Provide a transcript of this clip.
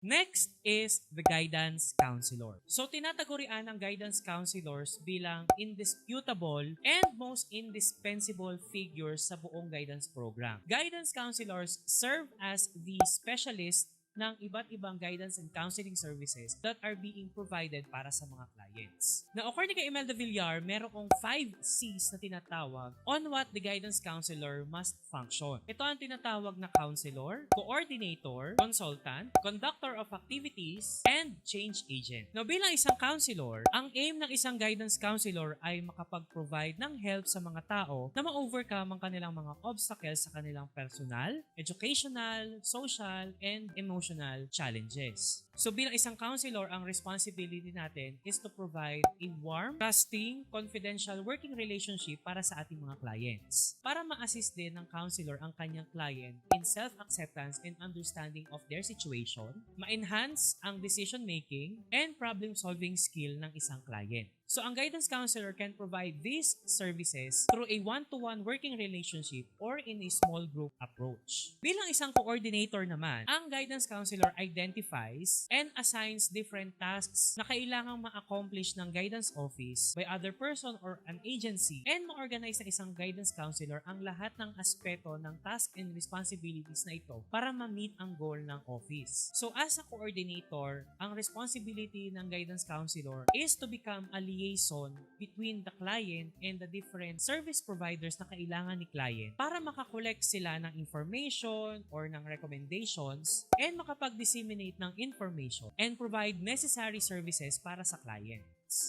Next is the guidance counselor. So tinatagurian ng guidance counselors bilang indisputable and most indispensable figures sa buong guidance program. Guidance counselors serve as the specialist ng iba't ibang guidance and counseling services that are being provided para sa mga clients. Now, according kay Imelda Villar, merong 5 C's na tinatawag on what the guidance counselor must function. Ito ang tinatawag na counselor, coordinator, consultant, conductor of activities, and change agent. Now, bilang isang counselor, ang aim ng isang guidance counselor ay makapag-provide ng help sa mga tao na ma-overcome ang kanilang mga obstacles sa kanilang personal, educational, social, and emotional challenges. So bilang isang counselor, ang responsibility natin is to provide a warm, trusting, confidential working relationship para sa ating mga clients. Para ma-assist din ng counselor ang kanyang client in self-acceptance and understanding of their situation, ma-enhance ang decision-making and problem-solving skill ng isang client. So, ang guidance counselor can provide these services through a one-to-one working relationship or in a small group approach. Bilang isang coordinator naman, ang guidance counselor identifies and assigns different tasks na kailangang ma-accomplish ng guidance office by other person or an agency and ma-organize ng isang guidance counselor ang lahat ng aspeto ng task and responsibilities na ito para ma-meet ang goal ng office. So, as a coordinator, ang responsibility ng guidance counselor is to become a liaison between the client and the different service providers na kailangan ni client para makakolect sila ng information or ng recommendations and makapag-disseminate ng information and provide necessary services para sa clients.